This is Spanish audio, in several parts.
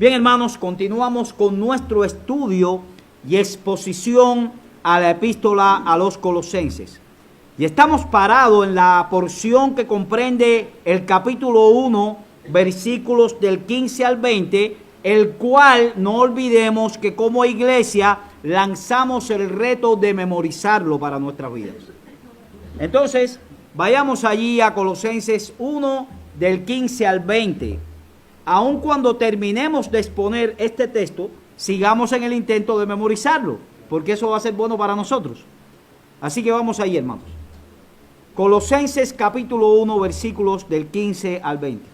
Bien, hermanos, continuamos con nuestro estudio y exposición a la epístola a los Colosenses. Y estamos parados en la porción que comprende el capítulo 1, versículos del 15 al 20, el cual no olvidemos que como iglesia lanzamos el reto de memorizarlo para nuestras vidas. Entonces, vayamos allí a Colosenses 1, del 15 al 20. Aun cuando terminemos de exponer este texto, sigamos en el intento de memorizarlo, porque eso va a ser bueno para nosotros. Así que vamos ahí, hermanos. Colosenses capítulo 1, versículos del 15 al 20.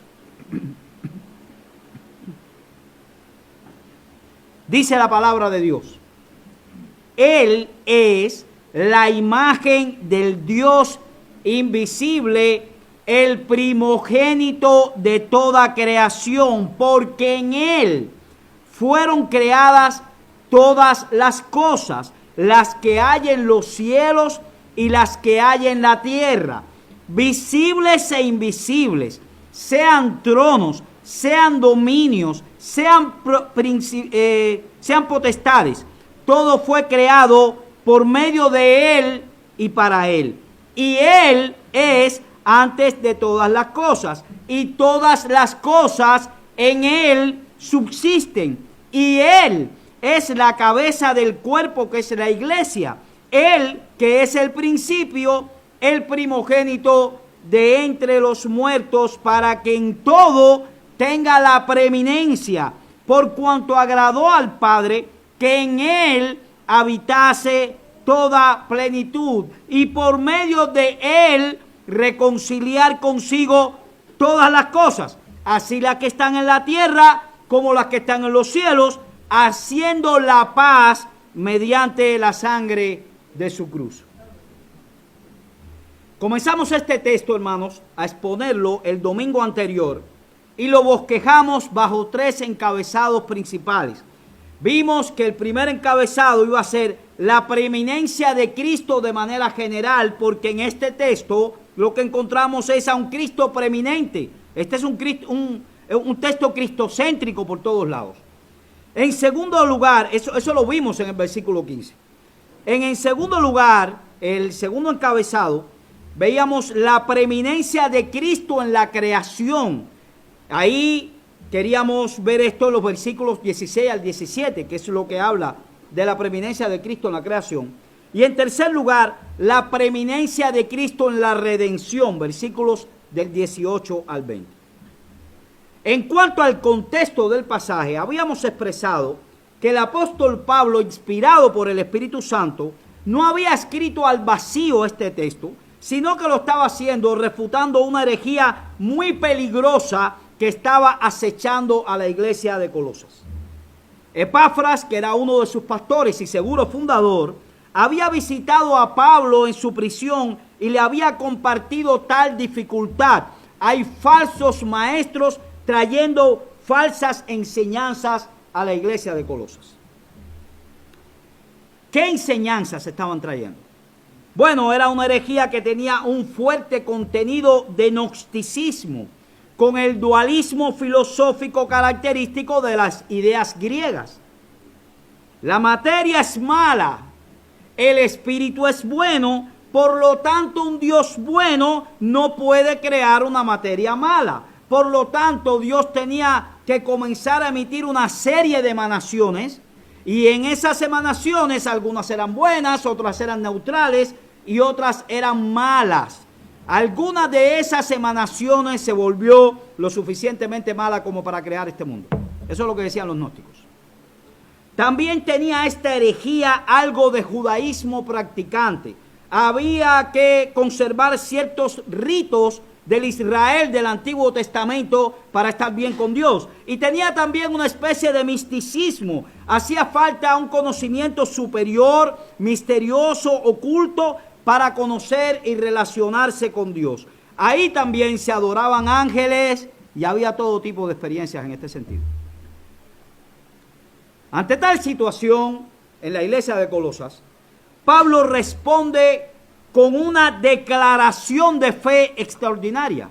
Dice la palabra de Dios: Él es la imagen del Dios invisible, el primogénito de toda creación, porque en Él fueron creadas todas las cosas, las que hay en los cielos y las que hay en la tierra, visibles e invisibles, sean tronos, sean dominios, sean potestades. Todo fue creado por medio de Él y para Él. Y Él es antes de todas las cosas, y todas las cosas en Él subsisten, y Él es la cabeza del cuerpo, que es la iglesia. Él, que es el principio, el primogénito de entre los muertos, para que en todo tenga la preeminencia, por cuanto agradó al Padre que en Él habitase toda plenitud, y por medio de Él reconciliar consigo todas las cosas, así las que están en la tierra como las que están en los cielos, haciendo la paz mediante la sangre de su cruz. Comenzamos este texto, hermanos, a exponerlo el domingo anterior y lo bosquejamos bajo tres encabezados principales. Vimos que el primer encabezado iba a ser la preeminencia de Cristo de manera general, porque en este texto lo que encontramos es a un Cristo preeminente. Este es un texto cristocéntrico por todos lados. En segundo lugar, eso lo vimos en el versículo 15. En segundo lugar, el segundo encabezado, veíamos la preeminencia de Cristo en la creación. Ahí queríamos ver esto en los versículos 16 al 17, que es lo que habla de la preeminencia de Cristo en la creación. Y en tercer lugar, la preeminencia de Cristo en la redención, versículos del 18 al 20. En cuanto al contexto del pasaje, habíamos expresado que el apóstol Pablo, inspirado por el Espíritu Santo, no había escrito al vacío este texto, sino que lo estaba haciendo refutando una herejía muy peligrosa que estaba acechando a la iglesia de Colosas. Epafras, que era uno de sus pastores y seguro fundador, había visitado a Pablo en su prisión y le había compartido tal dificultad. Hay falsos maestros trayendo falsas enseñanzas a la iglesia de Colosas. ¿Qué enseñanzas estaban trayendo? Bueno, era una herejía que tenía un fuerte contenido de gnosticismo, con el dualismo filosófico característico de las ideas griegas. La materia es mala, el espíritu es bueno, por lo tanto un Dios bueno no puede crear una materia mala. Por lo tanto, Dios tenía que comenzar a emitir una serie de emanaciones, y en esas emanaciones algunas eran buenas, otras eran neutrales y otras eran malas. Alguna de esas emanaciones se volvió lo suficientemente mala como para crear este mundo. Eso es lo que decían los gnósticos. También tenía esta herejía algo de judaísmo practicante. Había que conservar ciertos ritos del Israel del Antiguo Testamento para estar bien con Dios. Y tenía también una especie de misticismo. Hacía falta un conocimiento superior, misterioso, oculto, para conocer y relacionarse con Dios. Ahí también se adoraban ángeles y había todo tipo de experiencias en este sentido. Ante tal situación, en la iglesia de Colosas, Pablo responde con una declaración de fe extraordinaria,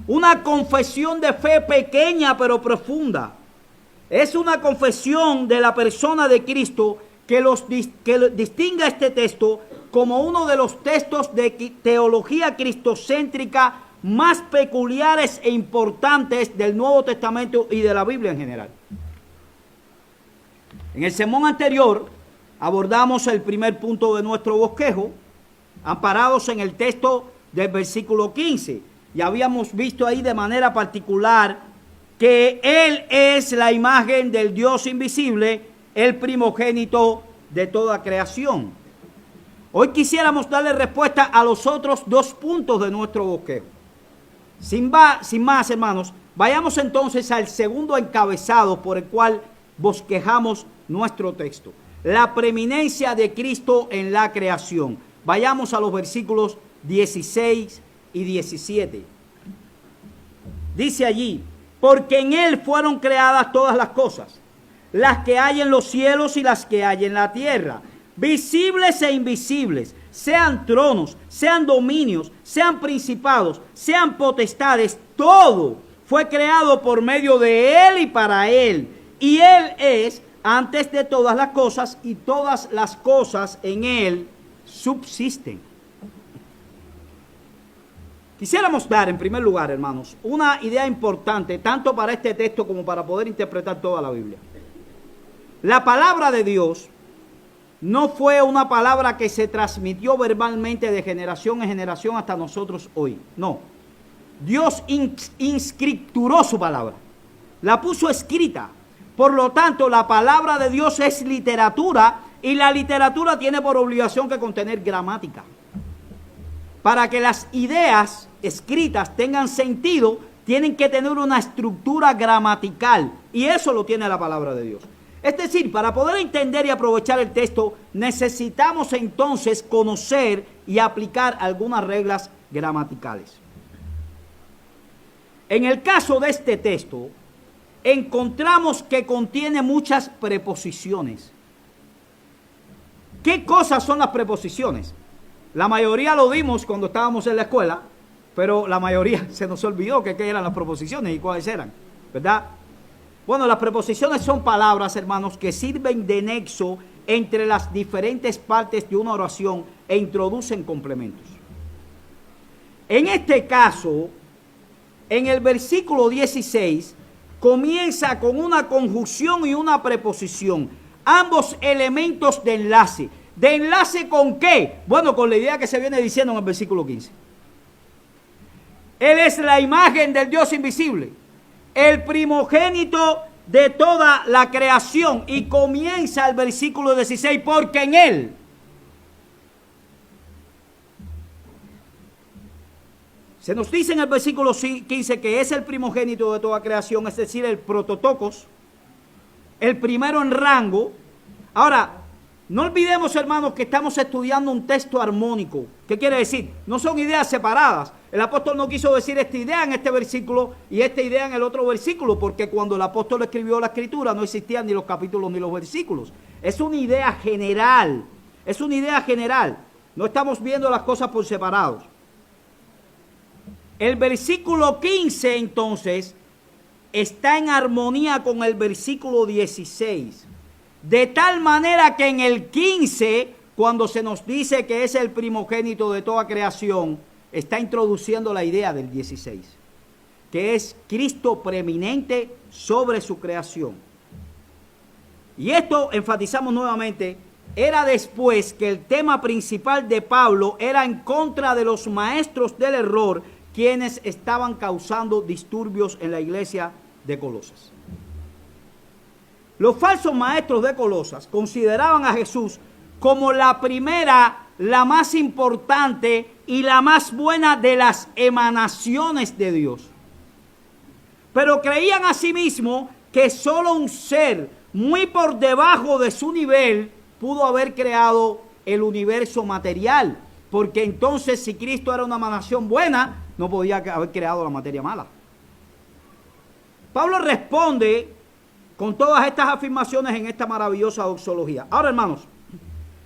una confesión de fe pequeña pero profunda. Es una confesión de la persona de Cristo que distingue este texto como uno de los textos de teología cristocéntrica más peculiares e importantes del Nuevo Testamento y de la Biblia en general. En el sermón anterior abordamos el primer punto de nuestro bosquejo, amparados en el texto del versículo 15, y habíamos visto ahí de manera particular que Él es la imagen del Dios invisible, el primogénito de toda creación. Hoy quisiéramos darle respuesta a los otros dos puntos de nuestro bosquejo. Sin más, hermanos, vayamos entonces al segundo encabezado por el cual bosquejamos nuestro texto: la preeminencia de Cristo en la creación. Vayamos a los versículos 16 y 17. Dice allí: porque en Él fueron creadas todas las cosas, las que hay en los cielos y las que hay en la tierra, visibles e invisibles, sean tronos, sean dominios, sean principados, sean potestades, todo fue creado por medio de Él y para Él. Y Él es antes de todas las cosas, y todas las cosas en Él subsisten. Quisiéramos dar en primer lugar, hermanos, una idea importante, tanto para este texto como para poder interpretar toda la Biblia. La palabra de Dios no fue una palabra que se transmitió verbalmente de generación en generación hasta nosotros hoy. No. Dios inscripturó su palabra. La puso escrita. Por lo tanto, la palabra de Dios es literatura, y la literatura tiene por obligación que contener gramática. Para que las ideas escritas tengan sentido, tienen que tener una estructura gramatical, y eso lo tiene la palabra de Dios. Es decir, para poder entender y aprovechar el texto, necesitamos entonces conocer y aplicar algunas reglas gramaticales. En el caso de este texto, encontramos que contiene muchas preposiciones. ¿Qué cosas son las preposiciones? La mayoría lo vimos cuando estábamos en la escuela, pero la mayoría se nos olvidó qué eran las preposiciones y cuáles eran, ¿verdad? Bueno, las preposiciones son palabras, hermanos, que sirven de nexo entre las diferentes partes de una oración e introducen complementos. En este caso, en el versículo 16, comienza con una conjunción y una preposición, ambos elementos de enlace. ¿De enlace con qué? Bueno, con la idea que se viene diciendo en el versículo 15. Él es la imagen del Dios invisible, el primogénito de toda la creación. Y comienza el versículo 16, porque en Él. Se nos dice en el versículo 15 que es el primogénito de toda creación, es decir, el prototocos, el primero en rango. Ahora, no olvidemos, hermanos, que estamos estudiando un texto armónico. ¿Qué quiere decir? No son ideas separadas. El apóstol no quiso decir esta idea en este versículo y esta idea en el otro versículo, porque cuando el apóstol escribió la escritura no existían ni los capítulos ni los versículos. Es una idea general. Es una idea general. No estamos viendo las cosas por separados. El versículo 15, entonces, está en armonía con el versículo 16. De tal manera que en el 15, cuando se nos dice que es el primogénito de toda creación, está introduciendo la idea del 16, que es Cristo preeminente sobre su creación. Y esto, enfatizamos nuevamente, era después que el tema principal de Pablo era en contra de los maestros del error, quienes estaban causando disturbios en la iglesia de Colosas. Los falsos maestros de Colosas consideraban a Jesús como la primera, la más importante y la más buena de las emanaciones de Dios. Pero creían asimismo que solo un ser muy por debajo de su nivel pudo haber creado el universo material, porque entonces si Cristo era una emanación buena, no podía haber creado la materia mala. Pablo responde con todas estas afirmaciones en esta maravillosa doxología. Ahora, hermanos,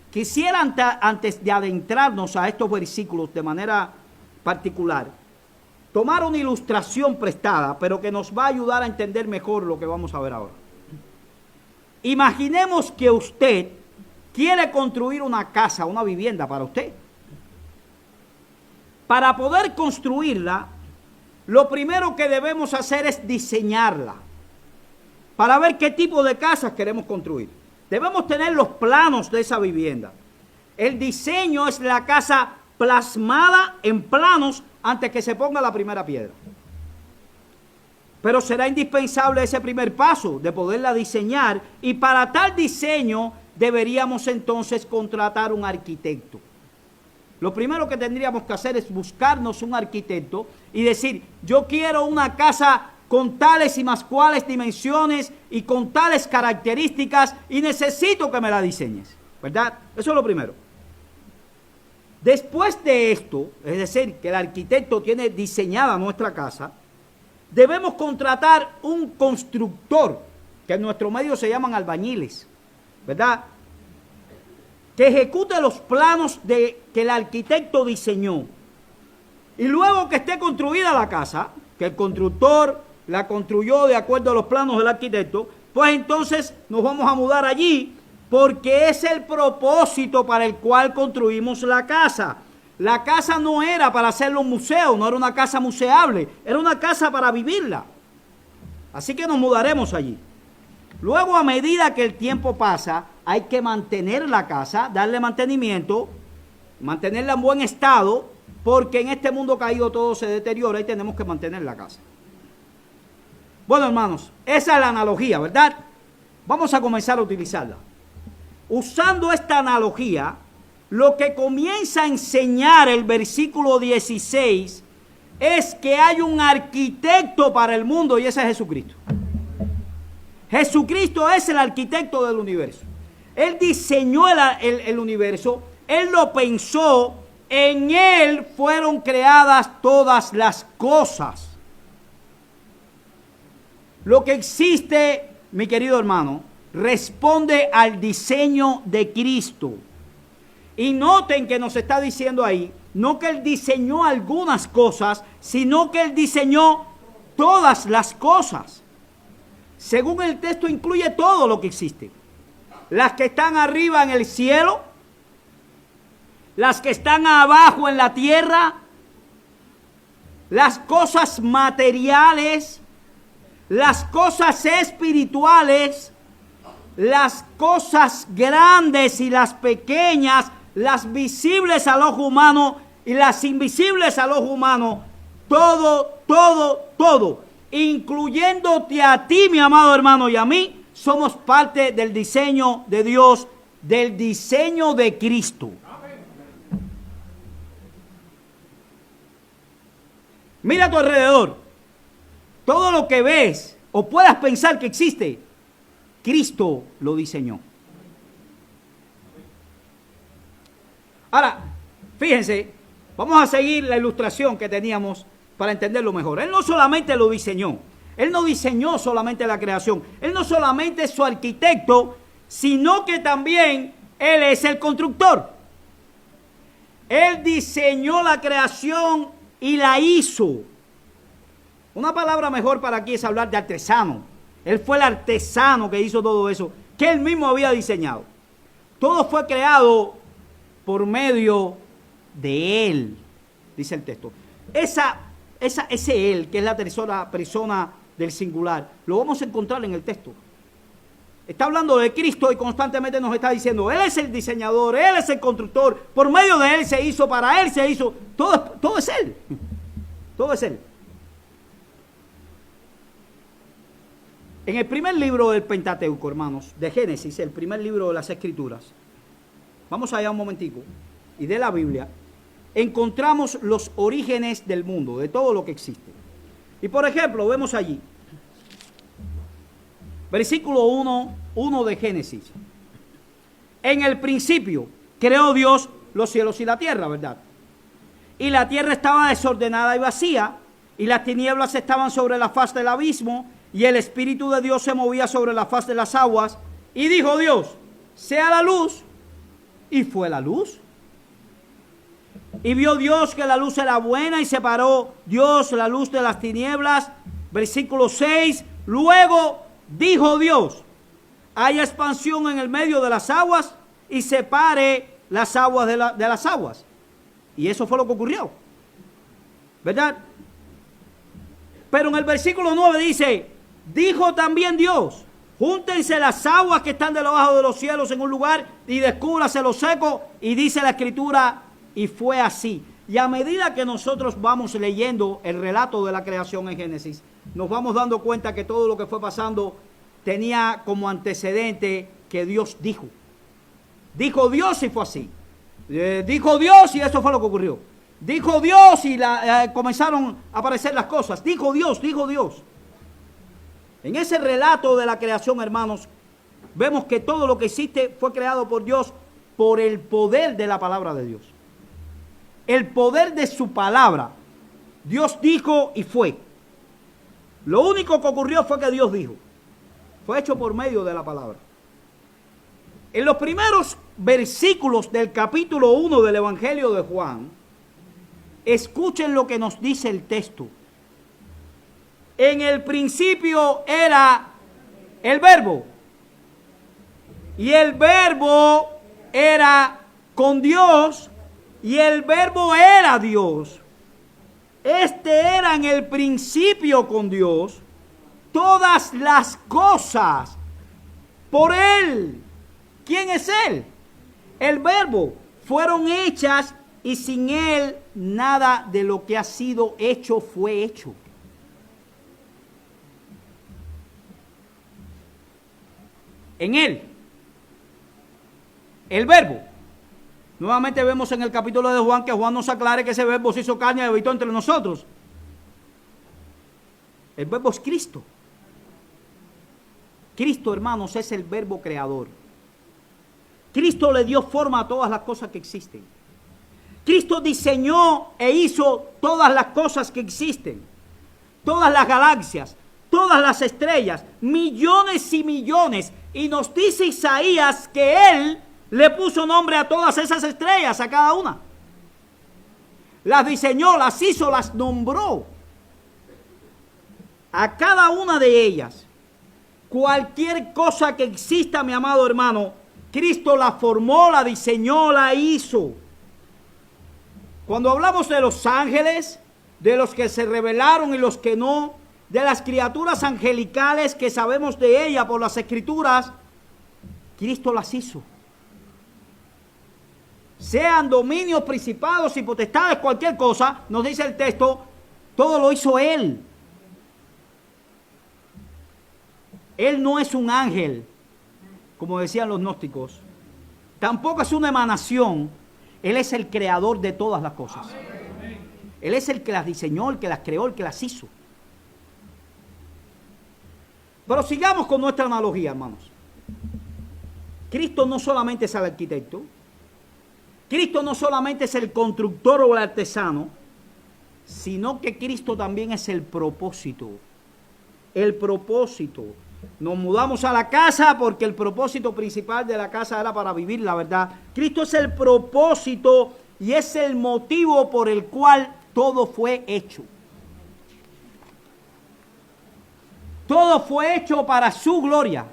quisiera antes de adentrarnos a estos versículos de manera particular, tomar una ilustración prestada, pero que nos va a ayudar a entender mejor lo que vamos a ver ahora. Imaginemos que usted quiere construir una casa, una vivienda para usted. Para poder construirla, lo primero que debemos hacer es diseñarla, para ver qué tipo de casas queremos construir. Debemos tener los planos de esa vivienda. El diseño es la casa plasmada en planos antes que se ponga la primera piedra. Pero será indispensable ese primer paso de poderla diseñar, y para tal diseño deberíamos entonces contratar un arquitecto. Lo primero que tendríamos que hacer es buscarnos un arquitecto y decir, yo quiero una casa con tales y más cuales dimensiones y con tales características y necesito que me la diseñes, ¿verdad? Eso es lo primero. Después de esto, es decir, que el arquitecto tiene diseñada nuestra casa, debemos contratar un constructor, que en nuestro medio se llaman albañiles, ¿verdad?, que ejecute los planos que el arquitecto diseñó. Y luego que esté construida la casa, que el constructor la construyó de acuerdo a los planos del arquitecto, pues entonces nos vamos a mudar allí, porque es el propósito para el cual construimos la casa. La casa no era para hacerlo un museo, no era una casa museable, era una casa para vivirla. Así que nos mudaremos allí. Luego, a medida que el tiempo pasa, hay que mantener la casa, darle mantenimiento, mantenerla en buen estado, porque en este mundo caído todo se deteriora y tenemos que mantener la casa. Bueno, hermanos, esa es la analogía, ¿verdad? Vamos a comenzar a utilizarla. Usando esta analogía, lo que comienza a enseñar el versículo 16 es que hay un arquitecto para el mundo, y ese es Jesucristo. Jesucristo es el arquitecto del universo. Él diseñó el universo, Él lo pensó, en Él fueron creadas todas las cosas. Lo que existe, mi querido hermano, responde al diseño de Cristo. Y noten que nos está diciendo ahí, no que Él diseñó algunas cosas, sino que Él diseñó todas las cosas. Según el texto, incluye todo lo que existe. Las que están arriba en el cielo, las que están abajo en la tierra, las cosas materiales, las cosas espirituales, las cosas grandes y las pequeñas, las visibles al ojo humano y las invisibles al ojo humano. Todo, todo, todo, incluyéndote a ti, mi amado hermano, y a mí, somos parte del diseño de Dios, del diseño de Cristo. Mira a tu alrededor. Todo lo que ves o puedas pensar que existe, Cristo lo diseñó. Ahora, fíjense, vamos a seguir la ilustración que teníamos para entenderlo mejor. Él no solamente lo diseñó, Él no diseñó solamente la creación, Él no solamente es su arquitecto, sino que también Él es el constructor. Él diseñó la creación y la hizo. Una palabra mejor para aquí es hablar de artesano. Él fue el artesano que hizo todo eso, que Él mismo había diseñado. Todo fue creado por medio de Él, dice el texto. Ese Él, que es la tercera persona del singular, lo vamos a encontrar en el texto. Está hablando de Cristo y constantemente nos está diciendo, Él es el diseñador, Él es el constructor, por medio de Él se hizo, para Él se hizo, todo es Él. Todo es Él. En el primer libro del Pentateuco, hermanos, de Génesis, el primer libro de las Escrituras, vamos allá un momentico, y de la Biblia, encontramos los orígenes del mundo, de todo lo que existe. Y por ejemplo, vemos allí, versículo 1 de Génesis. En el principio creó Dios los cielos y la tierra, ¿verdad? Y la tierra estaba desordenada y vacía, y las tinieblas estaban sobre la faz del abismo, y el Espíritu de Dios se movía sobre la faz de las aguas. Y dijo Dios, sea la luz, y fue la luz. Y vio Dios que la luz era buena, y separó Dios la luz de las tinieblas. Versículo 6, luego dijo Dios, haya expansión en el medio de las aguas y separe las aguas de las aguas. Y eso fue lo que ocurrió, ¿verdad? Pero en el versículo 9 dice, dijo también Dios, júntense las aguas que están debajo de los cielos en un lugar y descúbrase lo seco. Y dice la escritura, y fue así. Y a medida que nosotros vamos leyendo el relato de la creación en Génesis, nos vamos dando cuenta que todo lo que fue pasando tenía como antecedente que Dios dijo. Dijo Dios y fue así. Dijo Dios y eso fue lo que ocurrió. Dijo Dios y comenzaron a aparecer las cosas. Dijo Dios, dijo Dios. En ese relato de la creación, hermanos, vemos que todo lo que existe fue creado por Dios por el poder de la palabra de Dios. El poder de su palabra. Dios dijo y fue. Lo único que ocurrió fue que Dios dijo. Fue hecho por medio de la palabra. En los primeros versículos del capítulo 1 del Evangelio de Juan, escuchen lo que nos dice el texto. En el principio era el Verbo, y el Verbo era con Dios, y el Verbo era Dios. Este era en el principio con Dios. Todas las cosas por Él. ¿Quién es Él? El Verbo. Fueron hechas y sin Él nada de lo que ha sido hecho fue hecho. En Él. El Verbo. Nuevamente vemos en el capítulo de Juan que Juan nos aclare que ese Verbo se hizo carne y habitó entre nosotros. El Verbo es Cristo. Cristo, hermanos, es el Verbo creador. Cristo le dio forma a todas las cosas que existen. Cristo diseñó e hizo todas las cosas que existen. Todas las galaxias, todas las estrellas, millones y millones. Y nos dice Isaías que Él le puso nombre a todas esas estrellas, a cada una. Las diseñó, las hizo, las nombró. A cada una de ellas. Cualquier cosa que exista, mi amado hermano, Cristo la formó, la diseñó, la hizo. Cuando hablamos de los ángeles, de los que se revelaron y los que no, de las criaturas angelicales que sabemos de ella por las Escrituras, Cristo las hizo. Sean dominios, principados y potestades, cualquier cosa, nos dice el texto, todo lo hizo Él. Él no es un ángel, como decían los gnósticos. Tampoco es una emanación. Él es el creador de todas las cosas. Él es el que las diseñó, el que las creó, el que las hizo. Pero sigamos con nuestra analogía, hermanos. Cristo no solamente es el arquitecto. Cristo no solamente es el constructor o el artesano, sino que Cristo también es el propósito. El propósito. Nos mudamos a la casa porque el propósito principal de la casa era para vivir la verdad. Cristo es el propósito y es el motivo por el cual todo fue hecho. Todo fue hecho para su gloria.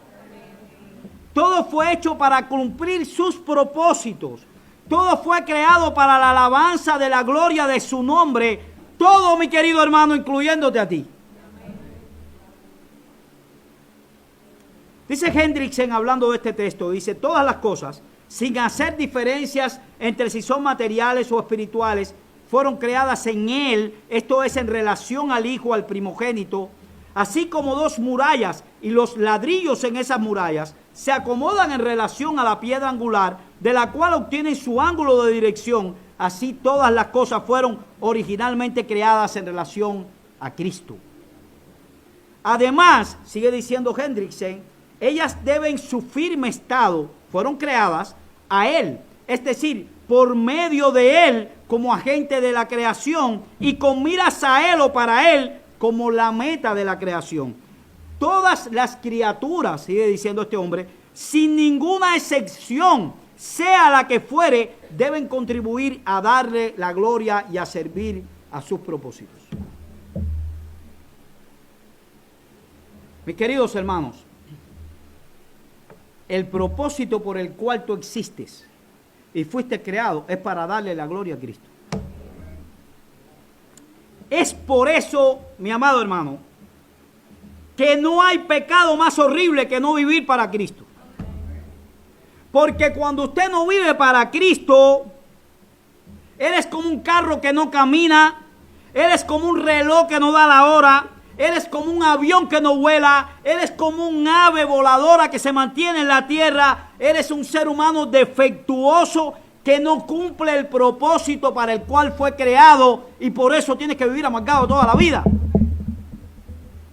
Todo fue hecho para cumplir sus propósitos. Todo fue creado para la alabanza de la gloria de su nombre. Todo, mi querido hermano, incluyéndote a ti. Dice Hendrickson, hablando de este texto, dice, todas las cosas, sin hacer diferencias entre si son materiales o espirituales, fueron creadas en Él, esto es en relación al Hijo, al primogénito, así como dos murallas y los ladrillos en esas murallas se acomodan en relación a la piedra angular, de la cual obtienen su ángulo de dirección, así todas las cosas fueron originalmente creadas en relación a Cristo. Además, sigue diciendo Hendrickson, ellas deben su firme estado, fueron creadas a Él, es decir, por medio de Él como agente de la creación y con miras a Él o para Él como la meta de la creación. Todas las criaturas, sigue diciendo este hombre, sin ninguna excepción, sea la que fuere, deben contribuir a darle la gloria y a servir a sus propósitos. Mis queridos hermanos, el propósito por el cual tú existes y fuiste creado es para darle la gloria a Cristo. Es por eso, mi amado hermano, que no hay pecado más horrible que no vivir para Cristo. Porque cuando usted no vive para Cristo, eres como un carro que no camina, eres como un reloj que no da la hora, eres como un avión que no vuela, eres como un ave voladora que se mantiene en la tierra, eres un ser humano defectuoso que no cumple el propósito para el cual fue creado y por eso tienes que vivir amargado toda la vida.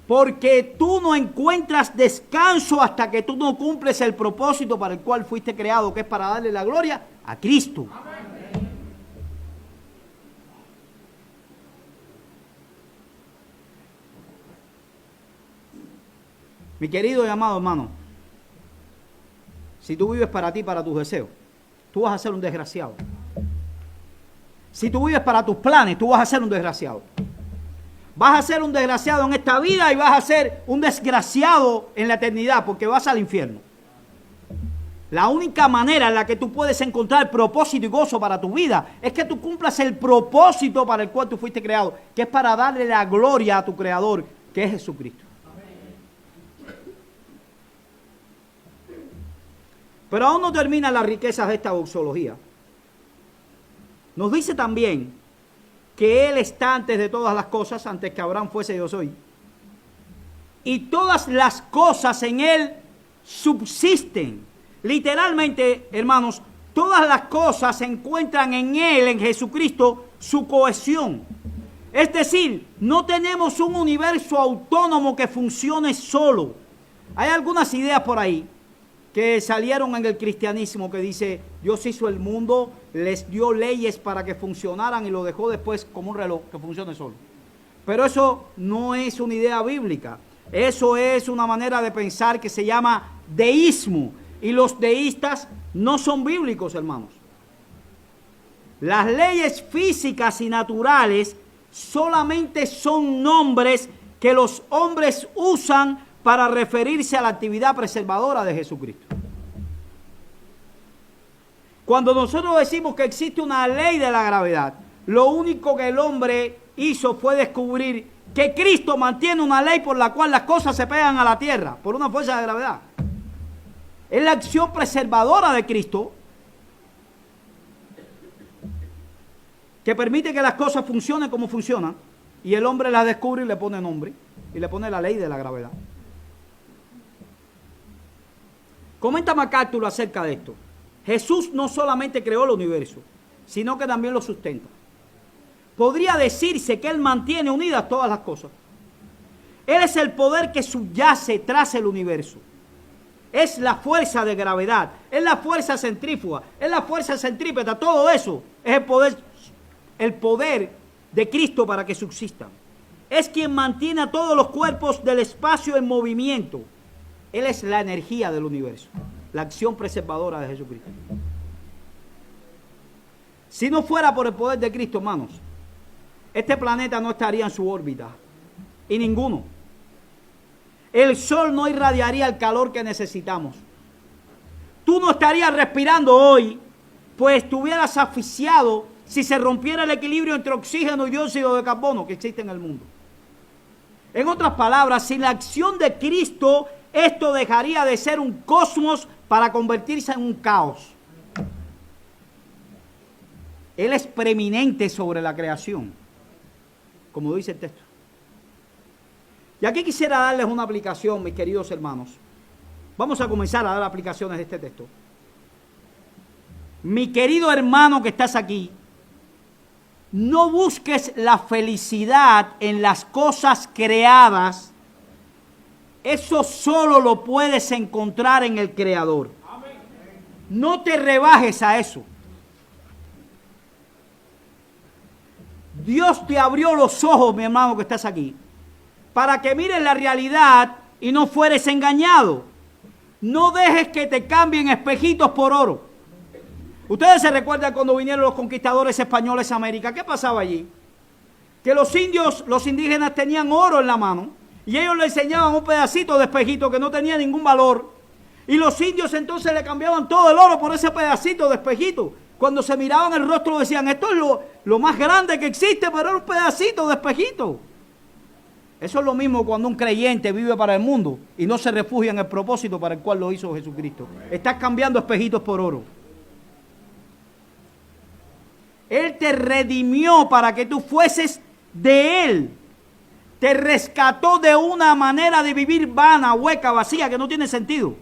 Porque tú no encuentras descanso hasta que tú no cumples el propósito para el cual fuiste creado, que es para darle la gloria a Cristo. Mi querido y amado hermano, si tú vives para ti, para tus deseos, tú vas a ser un desgraciado. Si tú vives para tus planes, tú vas a ser un desgraciado. Vas a ser un desgraciado en esta vida y vas a ser un desgraciado en la eternidad porque vas al infierno. La única manera en la que tú puedes encontrar propósito y gozo para tu vida es que tú cumplas el propósito para el cual tú fuiste creado, que es para darle la gloria a tu Creador, que es Jesucristo. Pero aún no terminan las riquezas de esta doxología. Nos dice también que Él está antes de todas las cosas, antes que Abraham fuese yo soy. Y todas las cosas en Él subsisten. Literalmente, hermanos, todas las cosas se encuentran en Él, en Jesucristo, su cohesión. Es decir, no tenemos un universo autónomo que funcione solo. Hay algunas ideas por ahí que salieron en el cristianismo que dice, Dios hizo el mundo, les dio leyes para que funcionaran y lo dejó después como un reloj que funcione solo. Pero eso no es una idea bíblica. Eso es una manera de pensar que se llama deísmo. Y los deístas no son bíblicos, hermanos. Las leyes físicas y naturales solamente son nombres que los hombres usan para referirse a la actividad preservadora de Jesucristo. Cuando nosotros decimos que existe una ley de la gravedad, lo único que el hombre hizo fue descubrir que Cristo mantiene una ley por la cual las cosas se pegan a la tierra, por una fuerza de gravedad. Es la acción preservadora de Cristo que permite que las cosas funcionen como funcionan, y el hombre las descubre y le pone nombre, y le pone la ley de la gravedad. Comenta MacArthur acerca de esto. Jesús no solamente creó el universo, sino que también lo sustenta. Podría decirse que Él mantiene unidas todas las cosas. Él es el poder que subyace tras el universo. Es la fuerza de gravedad, es la fuerza centrífuga, es la fuerza centrípeta, todo eso es el poder de Cristo para que subsistan. Es quien mantiene a todos los cuerpos del espacio en movimiento. Él es la energía del universo, la acción preservadora de Jesucristo. Si no fuera por el poder de Cristo, hermanos, este planeta no estaría en su órbita, y ninguno. El sol no irradiaría el calor que necesitamos. Tú no estarías respirando hoy, pues estuvieras asfixiado si se rompiera el equilibrio entre oxígeno y dióxido de carbono que existe en el mundo. En otras palabras, sin la acción de Cristo, esto dejaría de ser un cosmos para convertirse en un caos. Él es preeminente sobre la creación, como dice el texto. Y aquí quisiera darles una aplicación, mis queridos hermanos. Vamos a comenzar a dar aplicaciones de este texto. Mi querido hermano que estás aquí, no busques la felicidad en las cosas creadas. Eso solo lo puedes encontrar en el Creador. No te rebajes a eso. Dios te abrió los ojos, mi hermano que estás aquí, para que mires la realidad y no fueres engañado. No dejes que te cambien espejitos por oro. Ustedes se recuerdan cuando vinieron los conquistadores españoles a América. ¿Qué pasaba allí? Que los indios, los indígenas tenían oro en la mano y ellos le enseñaban un pedacito de espejito que no tenía ningún valor. Y los indios entonces le cambiaban todo el oro por ese pedacito de espejito. Cuando se miraban el rostro decían, esto es lo más grande que existe, pero era un pedacito de espejito. Eso es lo mismo cuando un creyente vive para el mundo y no se refugia en el propósito para el cual lo hizo Jesucristo. Estás cambiando espejitos por oro. Él te redimió para que tú fueses de Él. Te rescató de una manera de vivir vana, hueca, vacía, que no tiene sentido.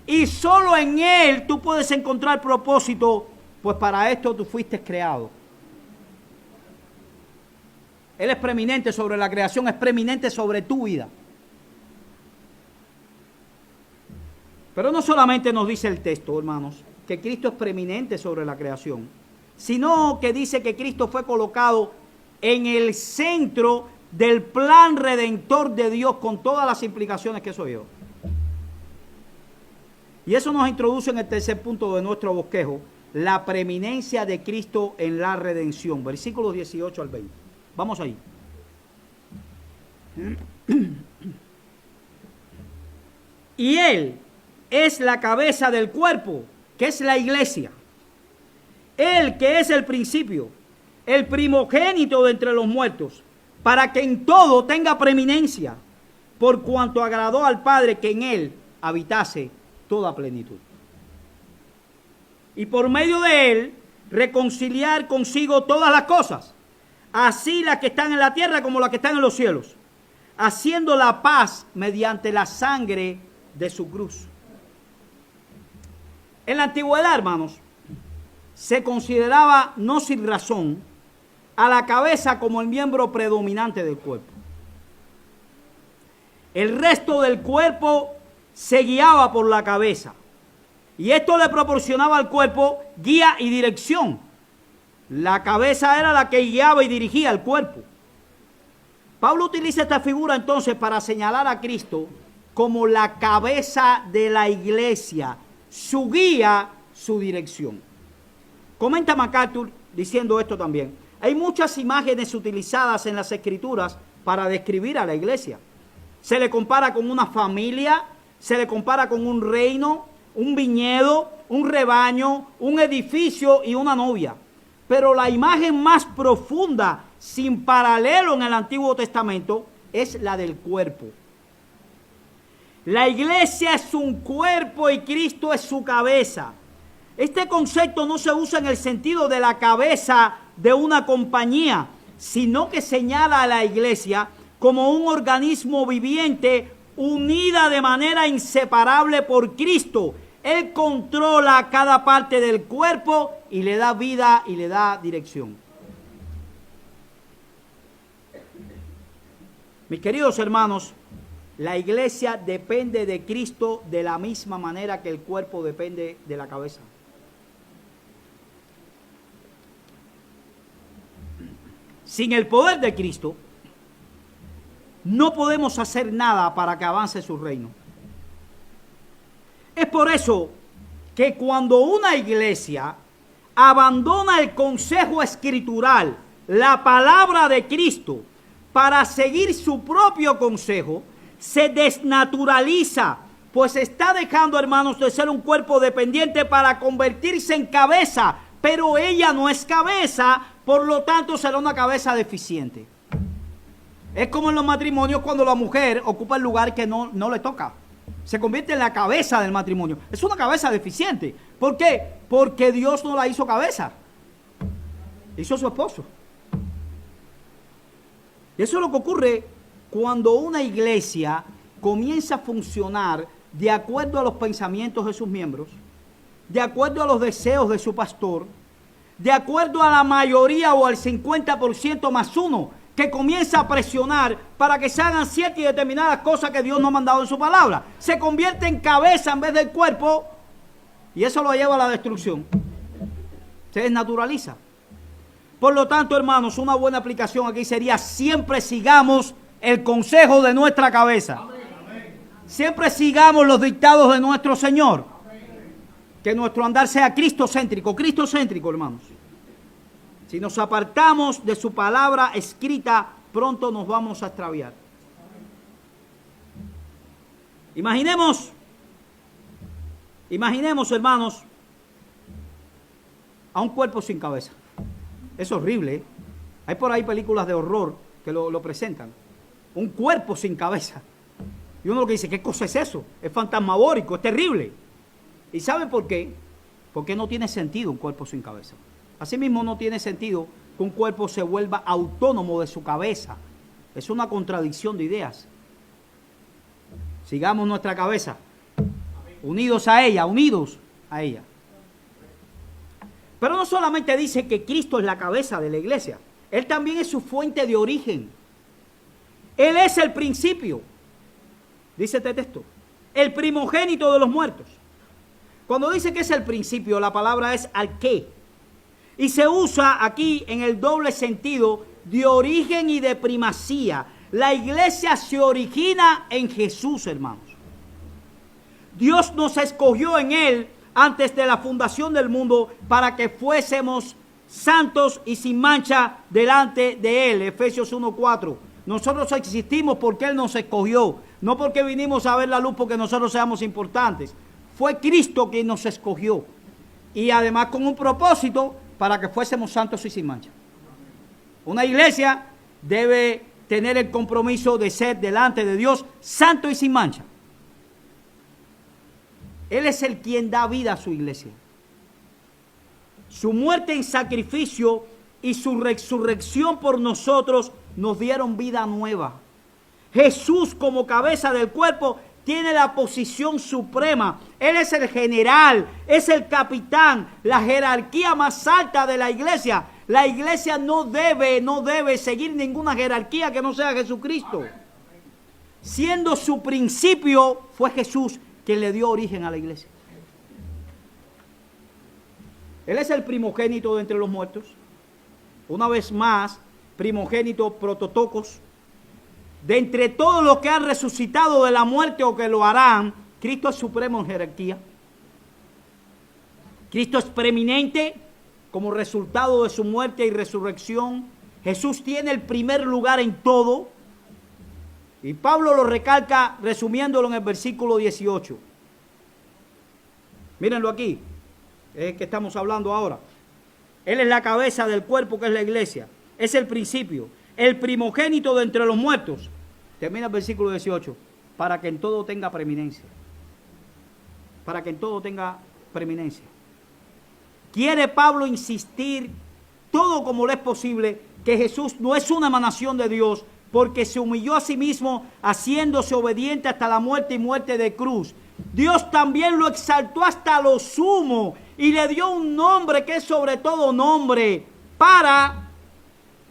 Y solo en Él tú puedes encontrar propósito, pues para esto tú fuiste creado. Él es preeminente sobre la creación, es preeminente sobre tu vida. Pero no solamente nos dice el texto, hermanos, que Cristo es preeminente sobre la creación, sino que dice que Cristo fue colocado en el centro del plan redentor de Dios con todas las implicaciones que eso lleva. Y eso nos introduce en el tercer punto de nuestro bosquejo, la preeminencia de Cristo en la redención. Versículos 18 al 20. Vamos ahí. Y Él es la cabeza del cuerpo, que es la iglesia. Él que es el principio, el primogénito de entre los muertos, para que en todo tenga preeminencia, por cuanto agradó al Padre que en Él habitase toda plenitud. Y por medio de Él reconciliar consigo todas las cosas, así las que están en la tierra como las que están en los cielos, haciendo la paz mediante la sangre de su cruz. En la antigüedad, hermanos, se consideraba, no sin razón, a la cabeza como el miembro predominante del cuerpo. El resto del cuerpo se guiaba por la cabeza. Y esto le proporcionaba al cuerpo guía y dirección. La cabeza era la que guiaba y dirigía al cuerpo. Pablo utiliza esta figura entonces para señalar a Cristo como la cabeza de la iglesia, su guía, su dirección. Comenta MacArthur diciendo esto también. Hay muchas imágenes utilizadas en las Escrituras para describir a la iglesia. Se le compara con una familia, se le compara con un reino, un viñedo, un rebaño, un edificio y una novia. Pero la imagen más profunda, sin paralelo en el Antiguo Testamento, es la del cuerpo. La iglesia es un cuerpo y Cristo es su cabeza. Este concepto no se usa en el sentido de la cabeza de una compañía, sino que señala a la iglesia como un organismo viviente unida de manera inseparable por Cristo. Él controla cada parte del cuerpo y le da vida y le da dirección. Mis queridos hermanos, la iglesia depende de Cristo de la misma manera que el cuerpo depende de la cabeza. Sin el poder de Cristo, no podemos hacer nada para que avance su reino. Es por eso que cuando una iglesia abandona el consejo escritural, la palabra de Cristo, para seguir su propio consejo, se desnaturaliza, pues está dejando, hermanos, de ser un cuerpo dependiente para convertirse en cabeza, pero ella no es cabeza, por lo tanto será una cabeza deficiente. Es como en los matrimonios cuando la mujer ocupa el lugar que no le toca. Se convierte en la cabeza del matrimonio. Es una cabeza deficiente. ¿Por qué? Porque Dios no la hizo cabeza. Hizo su esposo. Y eso es lo que ocurre cuando una iglesia comienza a funcionar de acuerdo a los pensamientos de sus miembros, de acuerdo a los deseos de su pastor, de acuerdo a la mayoría o al 50% más uno, que comienza a presionar para que se hagan ciertas y determinadas cosas que Dios no ha mandado en su palabra. Se convierte en cabeza en vez del cuerpo y eso lo lleva a la destrucción. Se desnaturaliza. Por lo tanto, hermanos, una buena aplicación aquí sería siempre sigamos el consejo de nuestra cabeza. Siempre sigamos los dictados de nuestro Señor. Que nuestro andar sea cristocéntrico, hermanos. Si nos apartamos de su palabra escrita, pronto nos vamos a extraviar. Imaginemos Imaginemos, hermanos, a un cuerpo sin cabeza. Es horrible, ¿eh? Hay por ahí películas de horror que lo presentan. Un cuerpo sin cabeza. Y uno lo que dice, ¿qué cosa es eso? Es fantasmagórico, es terrible. ¿Y sabe por qué? Porque no tiene sentido un cuerpo sin cabeza. Asimismo no tiene sentido que un cuerpo se vuelva autónomo de su cabeza. Es una contradicción de ideas. Sigamos nuestra cabeza, unidos a ella, unidos a ella. Pero no solamente dice que Cristo es la cabeza de la iglesia, Él también es su fuente de origen. Él es el principio, dice este texto, el primogénito de los muertos. Cuando dice que es el principio, la palabra es arqué. Y se usa aquí en el doble sentido de origen y de primacía. La iglesia se origina en Jesús, hermanos. Dios nos escogió en Él antes de la fundación del mundo para que fuésemos santos y sin mancha delante de Él. Efesios 1:4. Nosotros existimos porque Él nos escogió, no porque vinimos a ver la luz porque nosotros seamos importantes. Fue Cristo quien nos escogió. Y además con un propósito para que fuésemos santos y sin mancha. Una iglesia debe tener el compromiso de ser delante de Dios santo y sin mancha. Él es el quien da vida a su iglesia. Su muerte en sacrificio y su resurrección por nosotros nos dieron vida nueva. Jesús como cabeza del cuerpo tiene la posición suprema. Él es el general, es el capitán, la jerarquía más alta de la iglesia. La iglesia no debe seguir ninguna jerarquía que no sea Jesucristo. Siendo su principio, fue Jesús quien le dio origen a la iglesia. Él es el primogénito de entre los muertos. Una vez más, primogénito prototocos. De entre todos los que han resucitado de la muerte o que lo harán, Cristo es supremo en jerarquía. Cristo es preeminente como resultado de su muerte y resurrección. Jesús tiene el primer lugar en todo. Y Pablo lo recalca resumiéndolo en el versículo 18. Mírenlo aquí, es que estamos hablando ahora. Él es la cabeza del cuerpo que es la iglesia. Es el principio, el primogénito de entre los muertos. Termina el versículo 18. Para que en todo tenga preeminencia. Para que en todo tenga preeminencia. Quiere Pablo insistir, todo como le es posible, que Jesús no es una emanación de Dios, porque se humilló a sí mismo, haciéndose obediente hasta la muerte y muerte de cruz. Dios también lo exaltó hasta lo sumo y le dio un nombre que es sobre todo nombre, para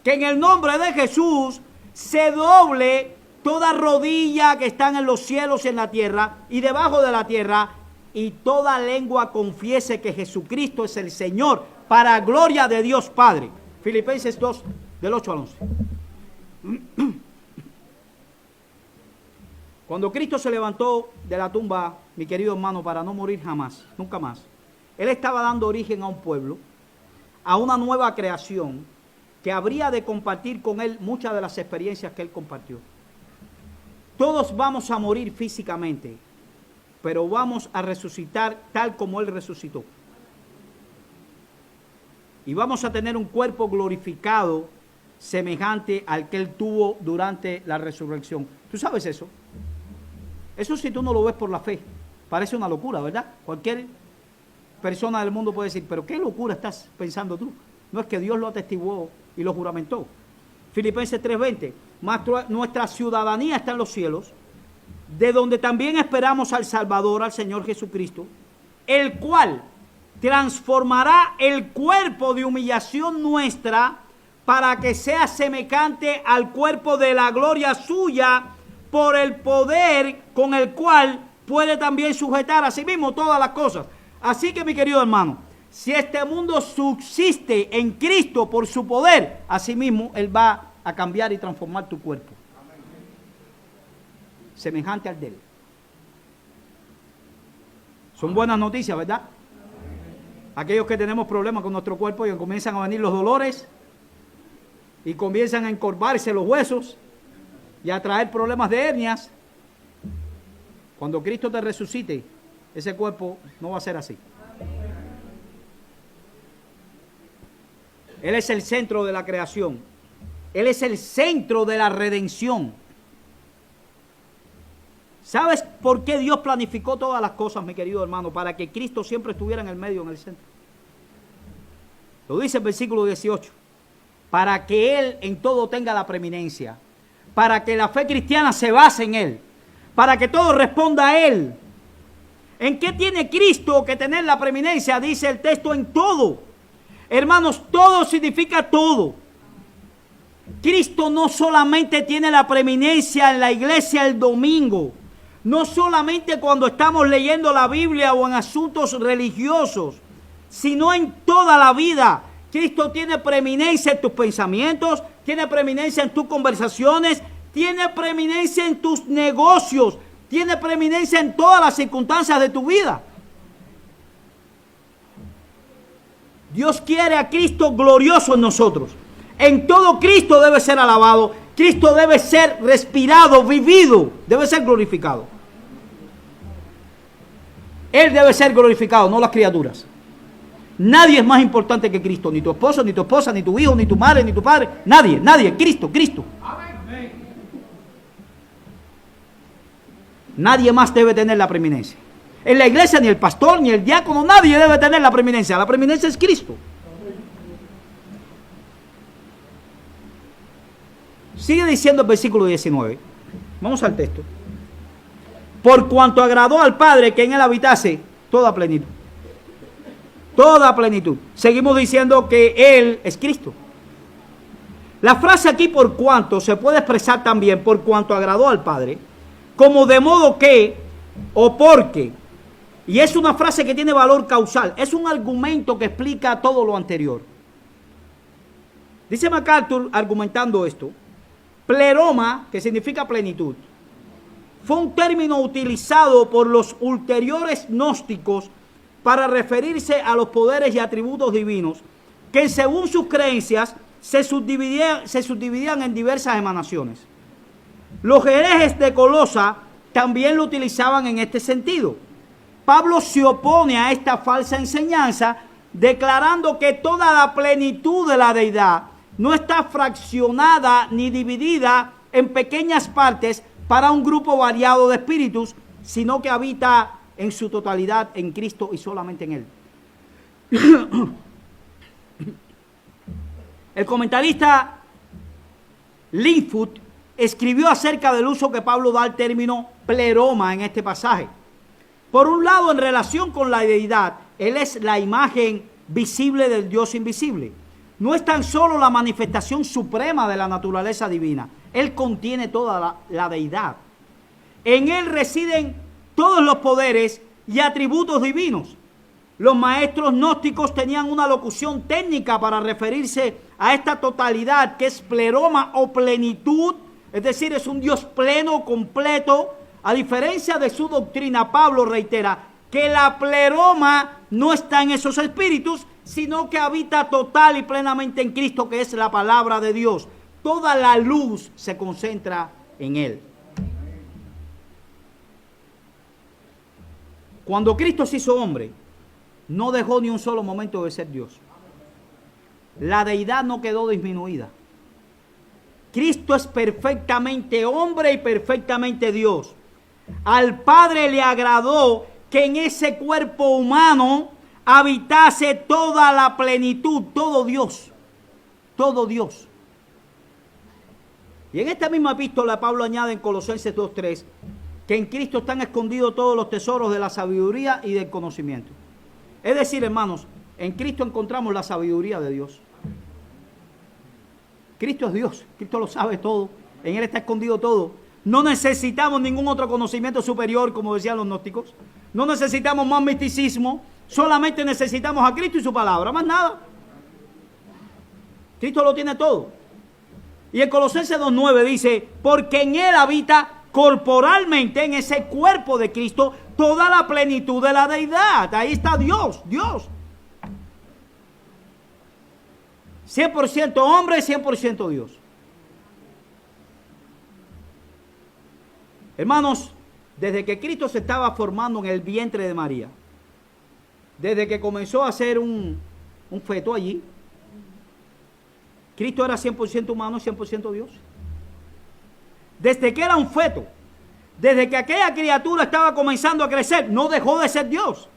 que en el nombre de Jesús se doble toda rodilla que están en los cielos y en la tierra y debajo de la tierra, y toda lengua confiese que Jesucristo es el Señor, para gloria de Dios Padre. Filipenses 2, del 8 al 11. Cuando Cristo se levantó de la tumba, mi querido hermano, para no morir jamás, nunca más, Él estaba dando origen a un pueblo, a una nueva creación, que habría de compartir con Él muchas de las experiencias que Él compartió. Todos vamos a morir físicamente, pero vamos a resucitar tal como Él resucitó. Y vamos a tener un cuerpo glorificado semejante al que Él tuvo durante la resurrección. ¿Tú sabes eso? Eso, si tú no lo ves por la fe, parece una locura, ¿verdad? Cualquier persona del mundo puede decir, pero ¿qué locura estás pensando tú? No, es que Dios lo atestiguó y lo juramentó. Filipenses 3:20, nuestra ciudadanía está en los cielos, de donde también esperamos al Salvador, al Señor Jesucristo, el cual transformará el cuerpo de humillación nuestra para que sea semejante al cuerpo de la gloria suya, por el poder con el cual puede también sujetar a sí mismo todas las cosas. Así que, mi querido hermano, si este mundo subsiste en Cristo por su poder, asimismo Él va a cambiar y transformar tu cuerpo. Semejante al de Él. Son buenas noticias, ¿verdad? Aquellos que tenemos problemas con nuestro cuerpo y comienzan a venir los dolores y comienzan a encorvarse los huesos y a traer problemas de hernias. Cuando Cristo te resucite, ese cuerpo no va a ser así. Él es el centro de la creación. Él es el centro de la redención. ¿Sabes por qué Dios planificó todas las cosas, mi querido hermano? Para que Cristo siempre estuviera en el medio, en el centro. Lo dice el versículo 18. Para que Él en todo tenga la preeminencia. Para que la fe cristiana se base en Él. Para que todo responda a Él. ¿En qué tiene Cristo que tener la preeminencia? Dice el texto, en todo. Hermanos, todo significa todo. Cristo no solamente tiene la preeminencia en la iglesia el domingo, no solamente cuando estamos leyendo la Biblia o en asuntos religiosos, sino en toda la vida. Cristo tiene preeminencia en tus pensamientos, tiene preeminencia en tus conversaciones, tiene preeminencia en tus negocios, tiene preeminencia en todas las circunstancias de tu vida. Dios quiere a Cristo glorioso en nosotros. En todo Cristo debe ser alabado. Cristo debe ser respirado, vivido. Debe ser glorificado. Él debe ser glorificado, no las criaturas. Nadie es más importante que Cristo. Ni tu esposo, ni tu esposa, ni tu hijo, ni tu madre, ni tu padre. Nadie, nadie. Cristo, Cristo. Nadie más debe tener la preeminencia. En la iglesia ni el pastor, ni el diácono, nadie debe tener la preeminencia. La preeminencia es Cristo. Sigue diciendo el versículo 19. Vamos al texto. Por cuanto agradó al Padre que en él habitase toda plenitud. Toda plenitud. Seguimos diciendo que Él es Cristo. La frase aquí por cuanto se puede expresar también por cuanto agradó al Padre, como de modo que o porque. Y es una frase que tiene valor causal. Es un argumento que explica todo lo anterior. Dice MacArthur argumentando esto. Pleroma, que significa plenitud, fue un término utilizado por los ulteriores gnósticos para referirse a los poderes y atributos divinos que según sus creencias se subdividían en diversas emanaciones. Los herejes de Colosa también lo utilizaban en este sentido. Pablo se opone a esta falsa enseñanza declarando que toda la plenitud de la deidad no está fraccionada ni dividida en pequeñas partes para un grupo variado de espíritus, sino que habita en su totalidad en Cristo y solamente en Él. El comentarista Lightfoot escribió acerca del uso que Pablo da al término pleroma en este pasaje. Por un lado, en relación con la deidad, Él es la imagen visible del Dios invisible. No es tan solo la manifestación suprema de la naturaleza divina. Él contiene toda la deidad. En Él residen todos los poderes y atributos divinos. Los maestros gnósticos tenían una locución técnica para referirse a esta totalidad que es pleroma o plenitud, es decir, es un Dios pleno, completo. A diferencia de su doctrina, Pablo reitera que la pleroma no está en esos espíritus, sino que habita total y plenamente en Cristo, que es la palabra de Dios. Toda la luz se concentra en Él. Cuando Cristo se hizo hombre, no dejó ni un solo momento de ser Dios. La deidad no quedó disminuida. Cristo es perfectamente hombre y perfectamente Dios. Al Padre le agradó que en ese cuerpo humano habitase toda la plenitud, todo Dios. Todo Dios. Y en esta misma epístola Pablo añade en Colosenses 2:3 que en Cristo están escondidos todos los tesoros de la sabiduría y del conocimiento. Es decir, hermanos, en Cristo encontramos la sabiduría de Dios. Cristo es Dios, Cristo lo sabe todo, en Él está escondido todo. No necesitamos ningún otro conocimiento superior, como decían los gnósticos. No necesitamos más misticismo, solamente necesitamos a Cristo y su palabra, más nada. Cristo lo tiene todo. Y en Colosenses 2:9 dice, porque en Él habita corporalmente, en ese cuerpo de Cristo, toda la plenitud de la deidad. Ahí está Dios, Dios. 100% hombre y 100% Dios. Hermanos, desde que Cristo se estaba formando en el vientre de María, desde que comenzó a ser un feto allí, Cristo era 100% humano y 100% Dios. Desde que era un feto, desde que aquella criatura estaba comenzando a crecer, no dejó de ser Dios.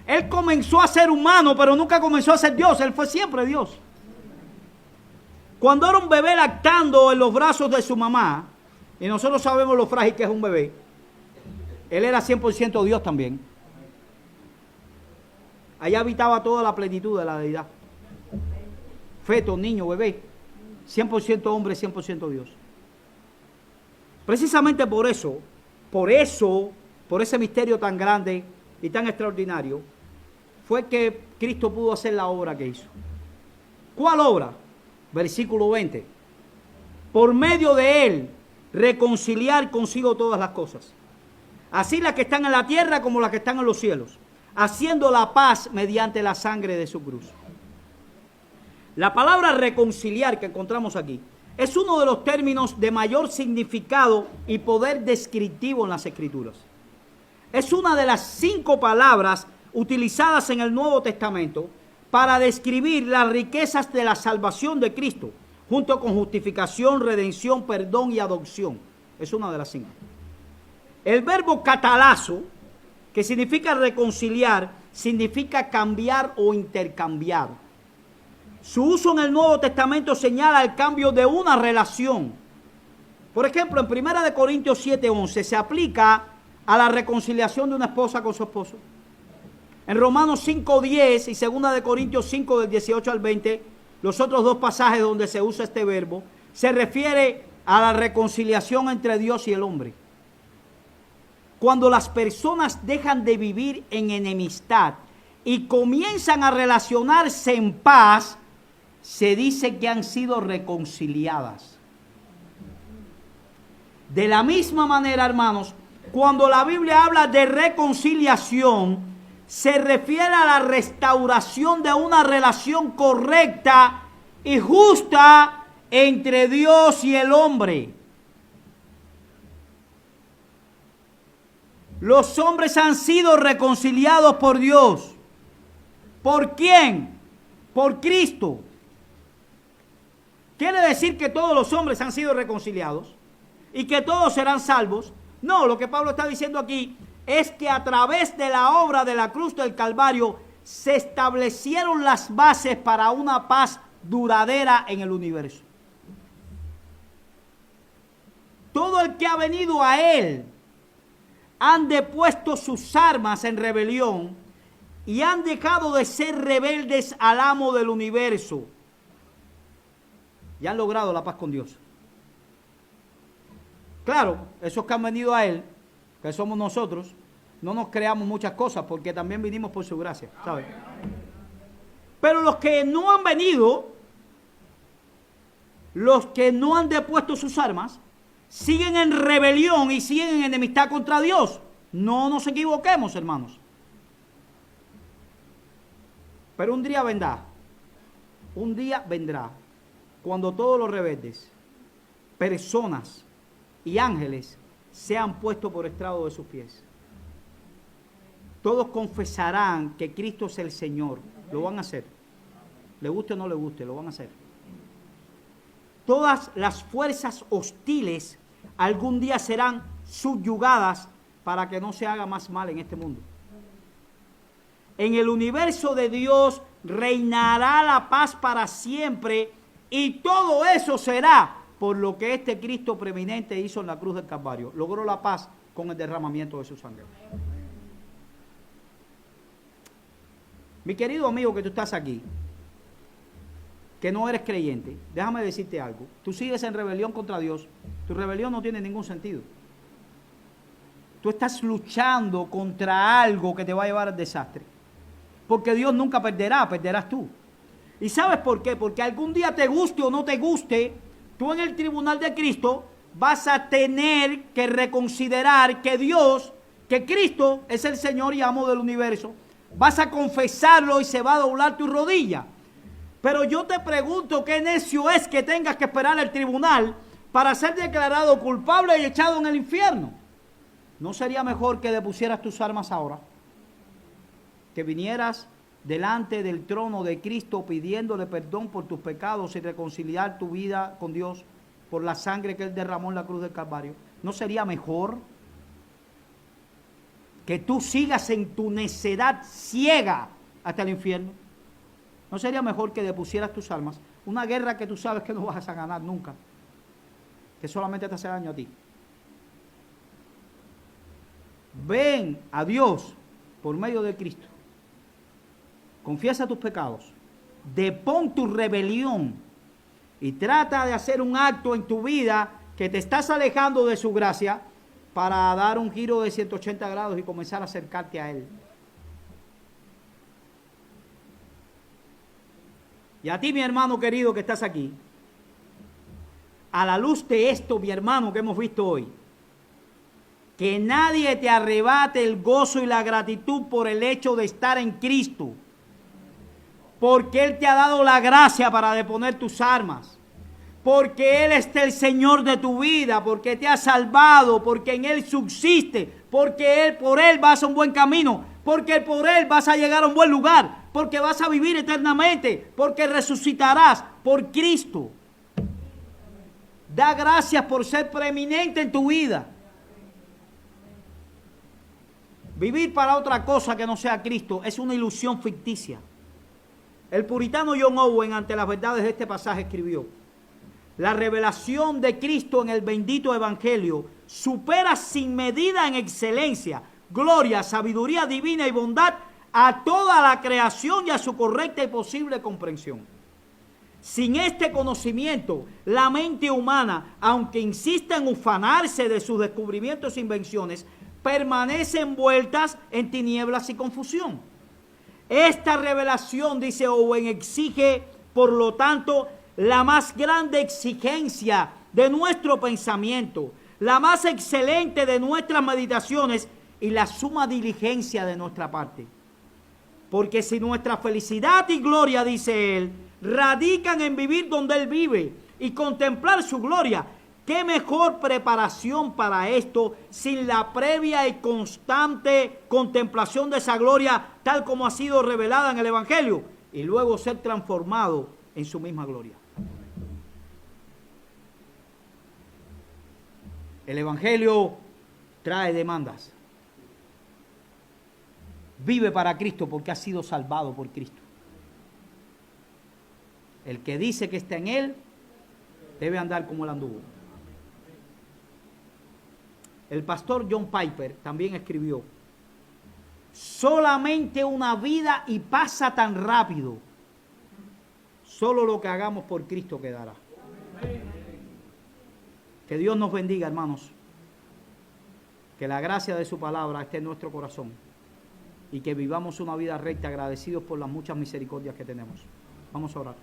Él comenzó a ser humano, pero nunca comenzó a ser Dios. Él fue siempre Dios. Cuando era un bebé lactando en los brazos de su mamá, y nosotros sabemos lo frágil que es un bebé, él era 100% Dios también. Allá habitaba toda la plenitud de la deidad. Feto, niño, bebé, 100% hombre, 100% Dios. Precisamente por ese misterio tan grande y tan extraordinario, fue que Cristo pudo hacer la obra que hizo. ¿Cuál obra? Versículo 20. Por medio de él, reconciliar consigo todas las cosas, así las que están en la tierra como las que están en los cielos, haciendo la paz mediante la sangre de su cruz. La palabra reconciliar que encontramos aquí es uno de los términos de mayor significado y poder descriptivo en las Escrituras. Es una de las 5 palabras utilizadas en el Nuevo Testamento para describir las riquezas de la salvación de Cristo, junto con justificación, redención, perdón y adopción. Es una de las 5. El verbo catalazo, que significa reconciliar, significa cambiar o intercambiar. Su uso en el Nuevo Testamento señala el cambio de una relación. Por ejemplo, en 1 Corintios 7:11 se aplica a la reconciliación de una esposa con su esposo. En Romanos 5:10 y 2 Corintios 5 del 18 al 20, los otros 2 pasajes donde se usa este verbo, se refiere a la reconciliación entre Dios y el hombre. Cuando las personas dejan de vivir en enemistad y comienzan a relacionarse en paz, se dice que han sido reconciliadas. De la misma manera, hermanos, cuando la Biblia habla de reconciliación, se refiere a la restauración de una relación correcta y justa entre Dios y el hombre. Los hombres han sido reconciliados por Dios. ¿Por quién? Por Cristo. ¿Quiere decir que todos los hombres han sido reconciliados y que todos serán salvos? No, lo que Pablo está diciendo aquí es que a través de la obra de la cruz del Calvario se establecieron las bases para una paz duradera en el universo. Todo el que ha venido a él han depuesto sus armas en rebelión y han dejado de ser rebeldes al amo del universo. Y han logrado la paz con Dios. Claro, esos que han venido a él, que somos nosotros, no nos creamos muchas cosas porque también vinimos por su gracia, ¿sabes? Pero los que no han venido, los que no han depuesto sus armas, siguen en rebelión y siguen en enemistad contra Dios. No nos equivoquemos, hermanos. Pero un día vendrá, cuando todos los rebeldes, personas y ángeles sean puestos por estrado de sus pies. Todos confesarán que Cristo es el Señor. Lo van a hacer. Le guste o no le guste, lo van a hacer. Todas las fuerzas hostiles algún día serán subyugadas para que no se haga más mal en este mundo. En el universo de Dios reinará la paz para siempre y todo eso será por lo que este Cristo preeminente hizo en la cruz del Calvario. Logró la paz con el derramamiento de su sangre. Mi querido amigo que tú estás aquí, que no eres creyente, déjame decirte algo. Tú sigues en rebelión contra Dios. Tu rebelión no tiene ningún sentido. Tú estás luchando contra algo que te va a llevar al desastre. Porque Dios nunca perderá, perderás tú. ¿Y sabes por qué? Porque algún día, te guste o no te guste, tú en el tribunal de Cristo vas a tener que reconsiderar que Dios, que Cristo es el Señor y amo del universo. Vas a confesarlo y se va a doblar tu rodilla. Pero yo te pregunto, ¿qué necio es que tengas que esperar al tribunal para ser declarado culpable y echado en el infierno? ¿No sería mejor que depusieras tus armas ahora? Que vinieras delante del trono de Cristo pidiéndole perdón por tus pecados y reconciliar tu vida con Dios por la sangre que Él derramó en la cruz del Calvario. ¿No sería mejor que tú sigas en tu necedad ciega hasta el infierno? ¿No sería mejor que depusieras tus armas? Una guerra que tú sabes que no vas a ganar nunca, que solamente te hace daño a ti. Ven a Dios por medio de Cristo. Confiesa tus pecados. Depón tu rebelión y trata de hacer un acto en tu vida que te estás alejando de su gracia para dar un giro de 180 grados y comenzar a acercarte a Él. Y a ti, mi hermano querido que estás aquí, a la luz de esto, mi hermano, que hemos visto hoy, que nadie te arrebate el gozo y la gratitud por el hecho de estar en Cristo, porque Él te ha dado la gracia para deponer tus armas, porque Él es el Señor de tu vida, porque te ha salvado, porque en Él subsiste, porque por Él vas a un buen camino, porque por Él vas a llegar a un buen lugar, porque vas a vivir eternamente, porque resucitarás por Cristo. Da gracias por ser preeminente en tu vida. Vivir para otra cosa que no sea Cristo es una ilusión ficticia. El puritano John Owen, ante las verdades de este pasaje, escribió: la revelación de Cristo en el bendito Evangelio supera sin medida en excelencia, gloria, sabiduría divina y bondad a toda la creación y a su correcta y posible comprensión. Sin este conocimiento, la mente humana, aunque insista en ufanarse de sus descubrimientos e invenciones, permanece envueltas en tinieblas y confusión. Esta revelación, dice Owen, exige, por lo tanto, la más grande exigencia de nuestro pensamiento, la más excelente de nuestras meditaciones y la suma diligencia de nuestra parte. Porque si nuestra felicidad y gloria, dice él, radican en vivir donde Él vive y contemplar su gloria, ¿qué mejor preparación para esto sin la previa y constante contemplación de esa gloria tal como ha sido revelada en el Evangelio y luego ser transformado en su misma gloria? El Evangelio trae demandas. Vive para Cristo porque ha sido salvado por Cristo. El que dice que está en Él debe andar como Él anduvo. El pastor John Piper también escribió: solamente una vida y pasa tan rápido. Solo lo que hagamos por Cristo quedará. Que Dios nos bendiga, hermanos. Que la gracia de su palabra esté en nuestro corazón y que vivamos una vida recta, agradecidos por las muchas misericordias que tenemos. Vamos a orar.